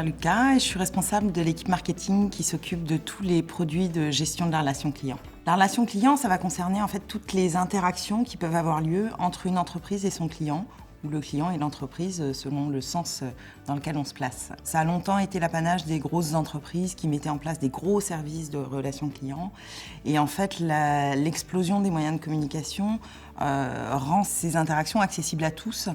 Claire Lucas et je suis responsable de l'équipe marketing qui s'occupe de tous les produits de gestion de la relation client. La relation client, ça va concerner en fait toutes les interactions qui peuvent avoir lieu entre une entreprise et son client, ou le client et l'entreprise selon le sens dans lequel on se place. Ça a longtemps été l'apanage des grosses entreprises qui mettaient en place des gros services de relations clients. Et en fait, l'explosion des moyens de communication rend ces interactions accessibles à tous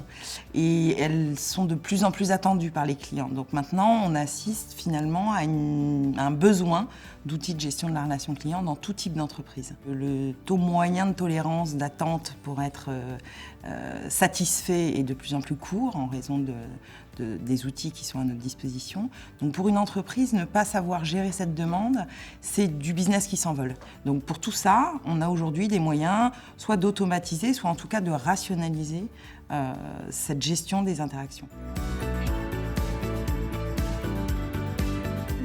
et elles sont de plus en plus attendues par les clients. Donc maintenant, on assiste finalement à un besoin d'outils de gestion de la relation client dans tout type d'entreprise. Le taux moyen de tolérance d'attente pour être satisfait est de plus en plus court en raison des outils qui sont à notre disposition. Donc pour une entreprise, ne pas savoir gérer cette demande, c'est du business qui s'envole. Donc pour tout ça, on a aujourd'hui des moyens soit d'automatiser, soit en tout cas de rationaliser cette gestion des interactions.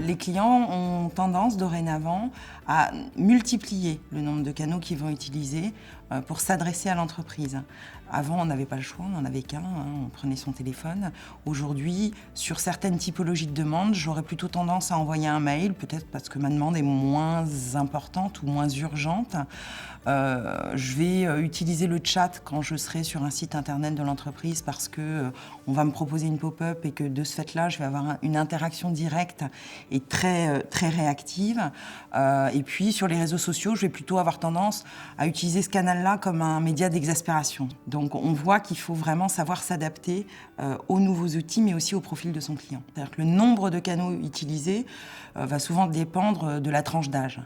Les clients ont tendance dorénavant à multiplier le nombre de canaux qu'ils vont utiliser pour s'adresser à l'entreprise. Avant, on n'avait pas le choix, on n'en avait qu'un, on prenait son téléphone. Aujourd'hui, sur certaines typologies de demandes, j'aurais plutôt tendance à envoyer un mail, peut-être parce que ma demande est moins importante ou moins urgente. Je vais utiliser le chat quand je serai sur un site internet de l'entreprise parce que on va me proposer une pop-up et que de ce fait-là, je vais avoir une interaction directe et très réactive. Et puis sur les réseaux sociaux, je vais plutôt avoir tendance à utiliser ce canal-là comme un média d'exaspération. Donc on voit qu'il faut vraiment savoir s'adapter aux nouveaux outils, mais aussi au profil de son client. C'est-à-dire que le nombre de canaux utilisés va souvent dépendre de la tranche d'âge.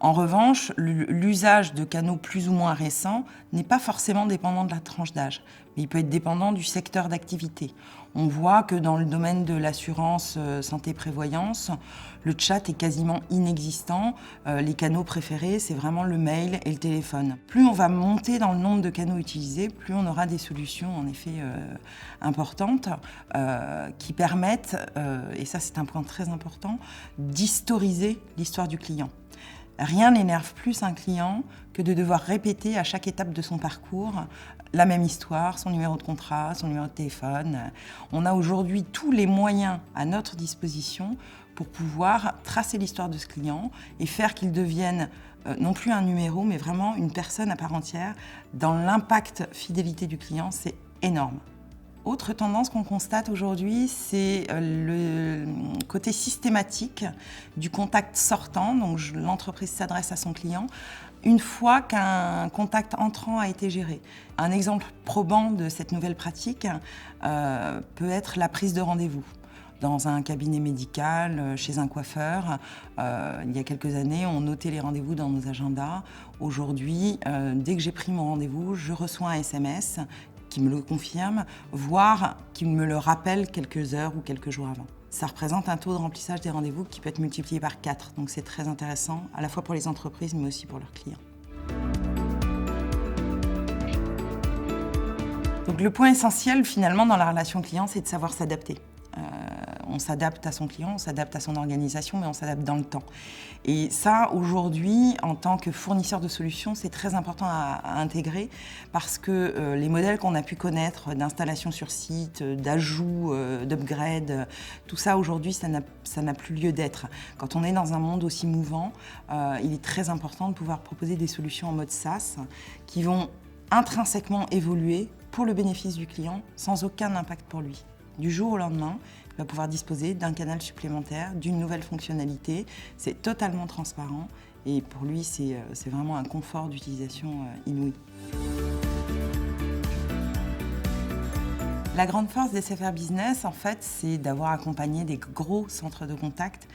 En revanche, l'usage de canaux plus ou moins récents n'est pas forcément dépendant de la tranche d'âge, mais il peut être dépendant du secteur d'activité. On voit que dans le domaine de l'assurance santé-prévoyance, le chat est quasiment inexistant. Les canaux préférés, c'est vraiment le mail et le téléphone. Plus on va monter dans le nombre de canaux utilisés, plus on aura des solutions en effet importantes qui permettent, et ça c'est un point très important, d'historiser l'histoire du client. Rien n'énerve plus un client que de devoir répéter à chaque étape de son parcours la même histoire, son numéro de contrat, son numéro de téléphone. On a aujourd'hui tous les moyens à notre disposition pour pouvoir tracer l'histoire de ce client et faire qu'il devienne non plus un numéro, mais vraiment une personne à part entière. Dans l'impact fidélité du client, c'est énorme. Autre tendance qu'on constate aujourd'hui, c'est le côté systématique du contact sortant. Donc l'entreprise s'adresse à son client une fois qu'un contact entrant a été géré. Un exemple probant de cette nouvelle pratique peut être la prise de rendez-vous. Dans un cabinet médical, chez un coiffeur, il y a quelques années, on notait les rendez-vous dans nos agendas. Aujourd'hui, dès que j'ai pris mon rendez-vous, je reçois un SMS qui me le confirme, voire qui me le rappelle quelques heures ou quelques jours avant. Ça représente un taux de remplissage des rendez-vous qui peut être multiplié par 4, donc c'est très intéressant, à la fois pour les entreprises, mais aussi pour leurs clients. Donc le point essentiel, finalement, dans la relation client, c'est de savoir s'adapter. On s'adapte à son client, on s'adapte à son organisation, mais on s'adapte dans le temps. Et ça, aujourd'hui, en tant que fournisseur de solutions, c'est très important à intégrer parce que les modèles qu'on a pu connaître d'installation sur site, d'ajout, d'upgrade, tout ça, aujourd'hui, ça n'a plus lieu d'être. Quand on est dans un monde aussi mouvant, il est très important de pouvoir proposer des solutions en mode SaaS qui vont intrinsèquement évoluer pour le bénéfice du client sans aucun impact pour lui. Du jour au lendemain, il va pouvoir disposer d'un canal supplémentaire, d'une nouvelle fonctionnalité. C'est totalement transparent et pour lui, c'est vraiment un confort d'utilisation inouï. La grande force des SFR Business, en fait, c'est d'avoir accompagné des gros centres de contact,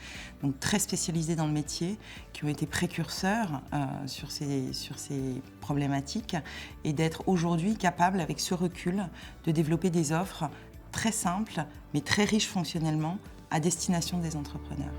donc très spécialisés dans le métier, qui ont été précurseurs sur ces problématiques et d'être aujourd'hui capables, avec ce recul, de développer des offres très simples, mais très riches fonctionnellement, à destination des entrepreneurs.